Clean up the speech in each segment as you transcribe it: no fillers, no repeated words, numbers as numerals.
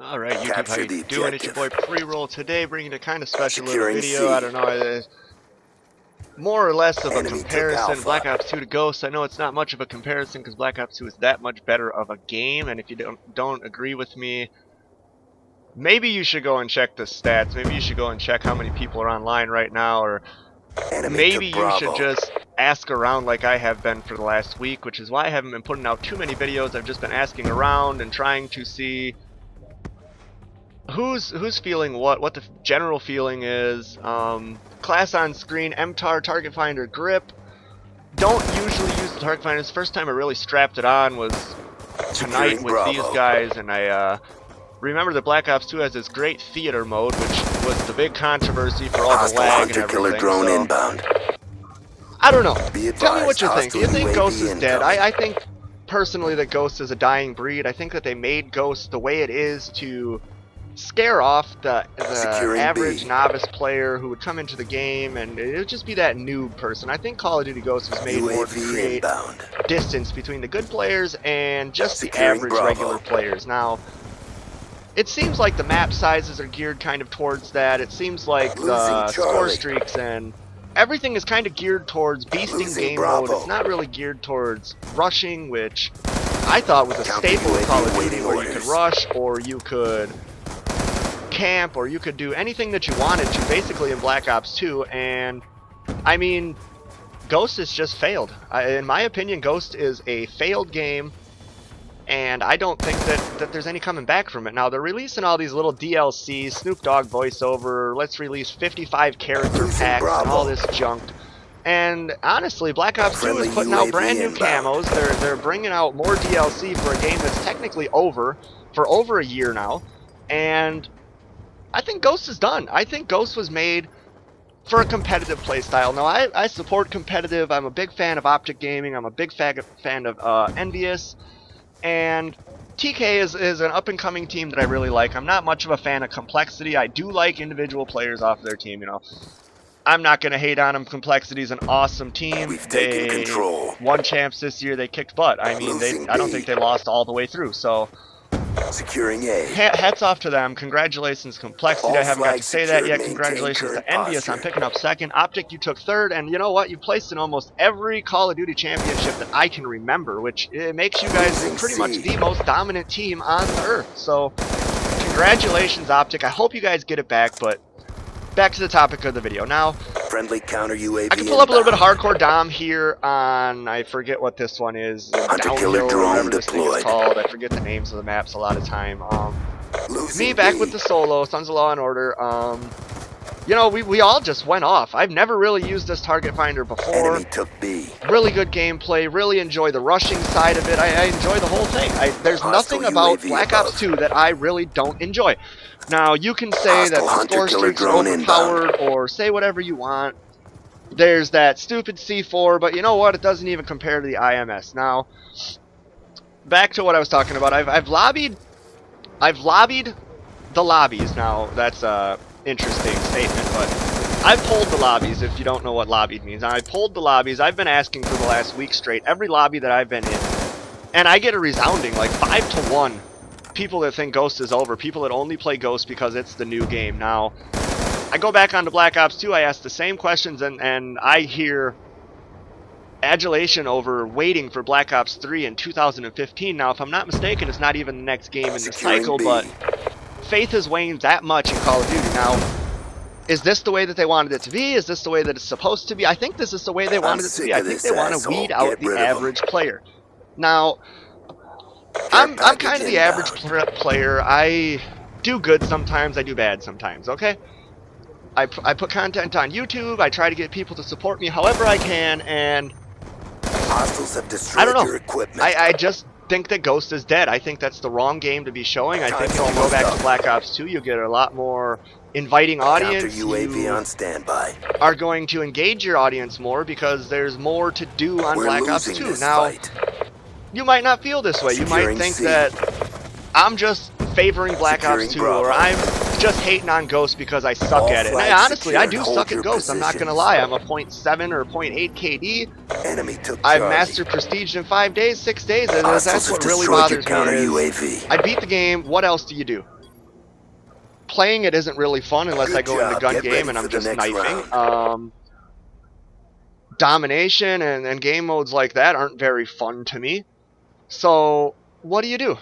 Alright, YouTube, how Capture you the doing? It's your boy objective. Pre-Roll today, bringing a kind of special little Securing video. C. I don't know, more or less of a Enemy took comparison. Alpha. Black Ops 2 to Ghost. I know it's not much of a comparison because Black Ops 2 is that much better of a game, and if you don't agree with me, maybe you should go and check the stats. Maybe you should go and check how many people are online right now, or Enemy maybe took you should Bravo. just ask around like I have been for the last week, which is why I haven't been putting out too many videos. I've just been asking around and trying to see who's feeling what the general feeling is. Class on screen, MTAR, target finder, grip. Don't usually use the target finder. This first time I really strapped it on was tonight Securing with Bravo. these guys, and I remember that Black Ops 2 has this great theater mode, which was the big controversy for all the Hostile lag and hunter killer everything. drone So, inbound. I don't know. Be Tell me what advised, you think. Do you hostile think UAV Ghost is dead? incoming. I think personally that Ghost is a dying breed. I think that they made Ghost the way it is to scare off the Securing average B. novice player who would come into the game, and it would just be that noob person. I think Call of Duty Ghost was made more to UAV create inbound. distance between the good players and just the Securing average Bravo. regular players. Now, it seems like the map sizes are geared kind of towards that. It seems like the Losing score Charlie. streaks and everything is kind of geared towards beasting Losing game Bravo. mode. It's not really geared towards rushing, which I thought was a Counter staple of UAV Call of Duty, awaiting where you could orders. rush or you could camp or you could do anything that you wanted to basically in Black Ops 2. And I mean, Ghost has just failed. In my opinion, Ghost is a failed game, and I don't think that there's any coming back from it. Now, they're releasing all these little DLCs, Snoop Dogg voiceover, let's release 55 character Losing packs and Bravo. all this junk. And honestly, Black Ops 2 Friendly is putting out UAV brand new inbound. camos. They're bringing out more DLC for a game that's technically over for over a year now. And I think Ghost is done. I think Ghost was made for a competitive playstyle. Now, I support competitive. I'm a big fan of Optic Gaming. I'm a big fan of Envious. And TK is an up-and-coming team that I really like. I'm not much of a fan of Complexity. I do like individual players off their team, you know. I'm not going to hate on them. Complexity's an awesome team. We've taken control. won champs this year. They kicked butt. I mean, Losing I don't B. think they lost all the way through. So, Securing A. hats off to them. Congratulations, Complexity. All I haven't got to flags say that secured. yet. Maintain Congratulations current to Envious on posture. picking up second. Optic, you took third. And you know what? You placed in almost every Call of Duty championship that I can remember, which it makes you guys Losing pretty C. much the most dominant team on the earth. So, congratulations, Optic. I hope you guys get it back, but back to the topic of the video. Now, Friendly counter UAV I can pull up a little bit of inbound. hardcore dom here on, I forget what this one is, Hunter Downhill killer or drone whatever this thing is deployed. called. I forget the names of the maps a lot of time. Losing Me back B. with the solo, Sons of Law and Order. You know, we all just went off. I've never really used this target finder before. Enemy took B. Really good gameplay, really enjoy the rushing side of it. I enjoy the whole thing. There's Hostile nothing about UAV Black above. Ops 2 that I really don't enjoy. Now, you can say that Hostile the hunter score killer streaks are drone overpowered or say whatever you want. There's that stupid C4, but you know what? It doesn't even compare to the IMS. Now, back to what I was talking about. I've lobbied the lobbies. Now, that's a interesting statement, but I've pulled the lobbies, if you don't know what lobbied means. I pulled the lobbies. I've been asking for the last week straight, every lobby that I've been in, and I get a resounding, like 5-to-1, people that think Ghost is over, people that only play Ghost because it's the new game. Now, I go back onto Black Ops 2, I ask the same questions, and I hear adulation over waiting for Black Ops 3 in 2015. Now, if I'm not mistaken, it's not even the next game in the Securing cycle, B. but faith has waned that much in Call of Duty. Now, is this the way that they wanted it to be? Is this the way that it's supposed to be? I think this is the way they wanted it to sick be. I of think this they want to asshole. weed out Get the rid of 'em. average player. Now, I'm package kind of the inbound. average player. I do good sometimes, I do bad sometimes, okay? I put content on YouTube, I try to get people to support me however I can, and Hostiles have I destroyed don't know. your equipment. I just think that Ghost is dead. I think that's the wrong game to be showing. I think if you go back to Black Ops 2, you get a lot more inviting Counter audience. UAV You on standby. are going to engage your audience more because there's more to do on We're Black Ops losing 2. this Now, fight. you might not feel this way. You might Securing think C. that I'm just favoring Black Ops Securing 2, Bravo. or I'm just hating on Ghost because I suck All at it. And flags honestly, I do secured. Hold suck at your Ghost. I'm not going to positions. lie. I'm a .7 or .8 KD. Enemy took I've Charlie. mastered Prestige in 5 days, 6 days, and Hostiles that's have what really destroyed your bothers counter me. Is UAV. I beat the game. What else do you do? playing it isn't really fun unless I go into gun Get game ready and I'm for the just next knifing. round. Domination and game modes like that aren't very fun to me. So what do?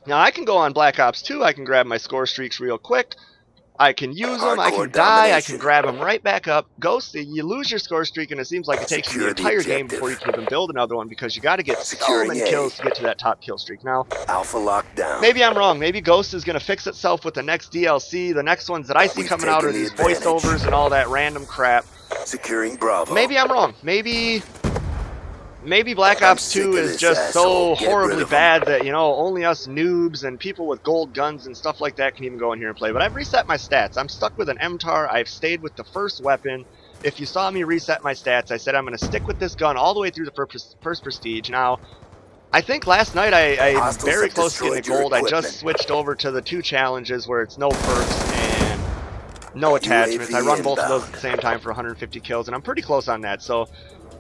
Now I can go on Black Ops 2, I can grab my score streaks real quick, I can use them, I can Hardcore die, I can domination. grab them right back up. Ghost, you lose your score streak and it seems like it takes you the Secure the entire game objective. before you can even build another one because you got to get so Securing many A. kills to get to that top kill streak. Now, Alpha lockdown. maybe I'm wrong. Maybe Ghost is going to fix itself with the next DLC. The next ones that I see We've coming out are taken the these advantage. voiceovers and all that random crap. Securing Bravo. Maybe I'm wrong. Maybe Black I'm Ops sick 2 of is this just so asshole. Get rid horribly of him. bad that, you know, only us noobs and people with gold guns and stuff like that can even go in here and play. But I've reset my stats. I'm stuck with an MTAR. I've stayed with the first weapon. If you saw me reset my stats, I said I'm going to stick with this gun all the way through the first prestige. Now, I think last night I'm Hostiles very have close to getting destroyed a your gold. I equipment. just switched over to the 2 challenges where it's no perks and no attachments. I run both of those at the same time for 150 kills, and I'm pretty close on that. So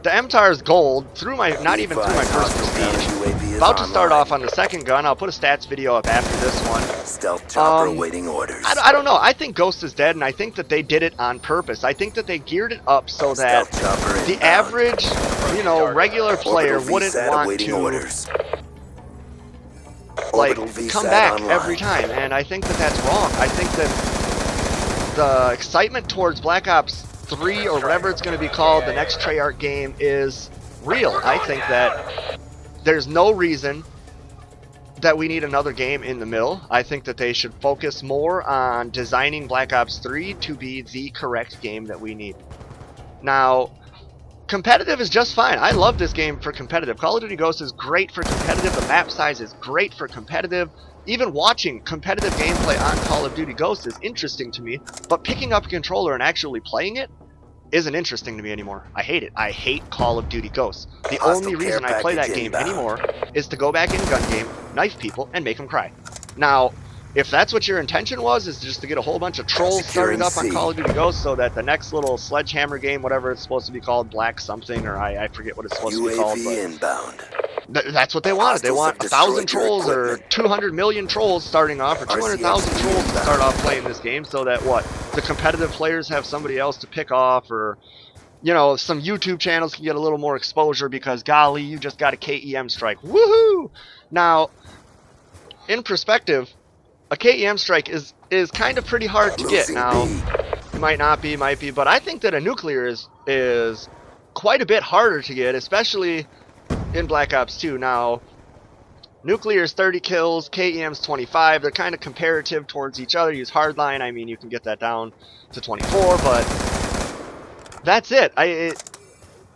the MTAR is gold through my, not even through my first prestige. About to start off on the second gun. I'll put a stats video up after this one. Stealth chopper awaiting orders. I don't know. I think Ghost is dead, and I think that they did it on purpose. I think that they geared it up so that Stealth chopper the inbound. average, you know, regular player Orbital wouldn't VSAT want awaiting to orders. like Orbital VSAT come back online. every time, and I think that that's wrong. I think that the excitement towards Black Ops 3 or whatever it's going to be called, the next Treyarch game, is real. I think that there's no reason that we need another game in the middle. I think that they should focus more on designing Black Ops 3 to be the correct game that we need. Now, competitive is just fine. I love this game for competitive. Call of Duty Ghosts is great for competitive. The map size is great for competitive. Even watching competitive gameplay on Call of Duty Ghosts is interesting to me, but picking up a controller and actually playing it isn't interesting to me anymore. I hate it. I hate Call of Duty Ghosts. The only reason I play that game anymore is to go back in gun game, knife people, and make them cry. Now, if that's what your intention was, is just to get a whole bunch of trolls started up on Call of Duty Ghosts so that the next little sledgehammer game, whatever it's supposed to be called, Black something, or I forget what it's supposed to be called, but inbound. that's what they wanted. They want 1,000 trolls or 200 million trolls starting off, or 200,000 trolls to start off playing this game, so that what? The competitive players have somebody else to pick off, or, you know, some YouTube channels can get a little more exposure because, golly, you just got a KEM strike. Woohoo! Now, in perspective, a KEM strike is kind of pretty hard to get. Now, it might not be, might be, but I think that a nuclear is quite a bit harder to get, especially in Black Ops 2. Now, nuclear's 30 kills, KEM's 25. They're kind of comparative towards each other. Use hardline. I mean, you can get that down to 24, but that's it.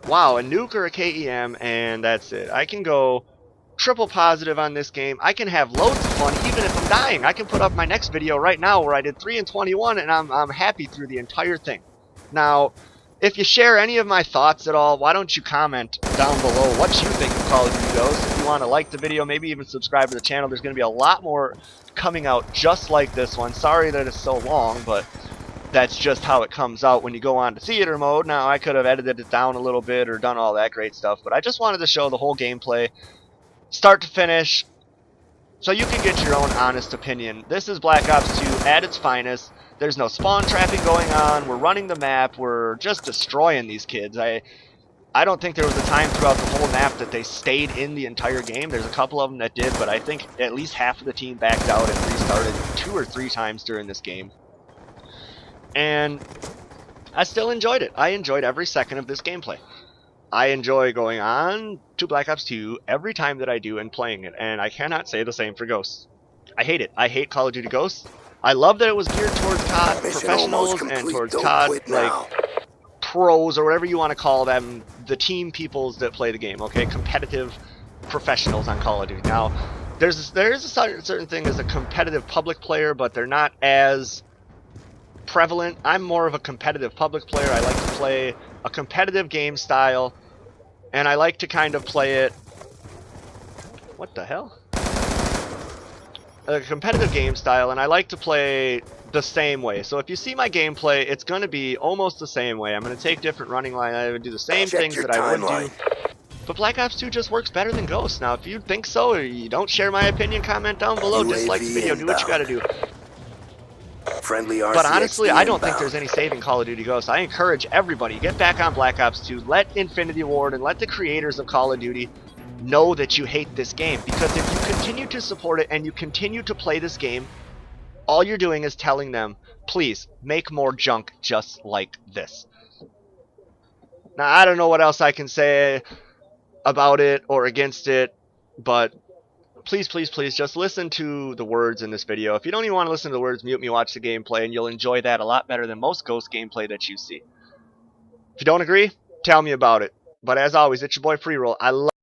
Wow, a nuke or a KEM, and that's it. I can go triple positive on this game. I can have loads of fun even if I'm dying. I can put up my next video right now where I did 3 and 21 and I'm happy through the entire thing. Now, if you share any of my thoughts at all, why don't you comment down below what you think of Call of Duty Ghosts. If you want to like the video, maybe even subscribe to the channel. There's going to be a lot more coming out just like this one. Sorry that it's so long, but that's just how it comes out when you go on to theater mode. Now, I could have edited it down a little bit or done all that great stuff, but I just wanted to show the whole gameplay, start to finish, so you can get your own honest opinion. This is Black Ops 2 at its finest. There's no spawn trapping going on. We're running the map. We're just destroying these kids. I don't think there was a time throughout the whole map that they stayed in the entire game. There's a couple of them that did, but I think at least half of the team backed out and restarted 2 or 3 times during this game. And I still enjoyed it. I enjoyed every second of this gameplay. I enjoy going on to Black Ops 2 every time that I do and playing it, and I cannot say the same for Ghosts. I hate it. I hate Call of Duty Ghosts. I love that it was geared towards COD professionals and towards COD like pros or whatever you want to call them, the team peoples that play the game, okay? Competitive professionals on Call of Duty. Now, there is a certain thing as a competitive public player, but they're not as prevalent. I'm more of a competitive public player. I like to play a competitive game style, and I like to kind of play it... What the hell? A competitive game style, and I like to play the same way. So if you see my gameplay, it's going to be almost the same way. I'm going to take different running lines. I would do the same things that I would do. But Black Ops 2 just works better than Ghost. Now, if you think so, or you don't share my opinion, comment down below. Dislike the video. Do what you got to do. Friendly RCXD But honestly, I don't think inbound. there's any saving Call of Duty Ghosts. I encourage everybody, get back on Black Ops 2, let Infinity Ward and let the creators of Call of Duty know that you hate this game. Because if you continue to support it and you continue to play this game, all you're doing is telling them, please, make more junk just like this. Now, I don't know what else I can say about it or against it, but please, please, please, just listen to the words in this video. If you don't even want to listen to the words, mute me, watch the gameplay, and you'll enjoy that a lot better than most Ghost gameplay that you see. If you don't agree, tell me about it. But as always, it's your boy Free Roll. I love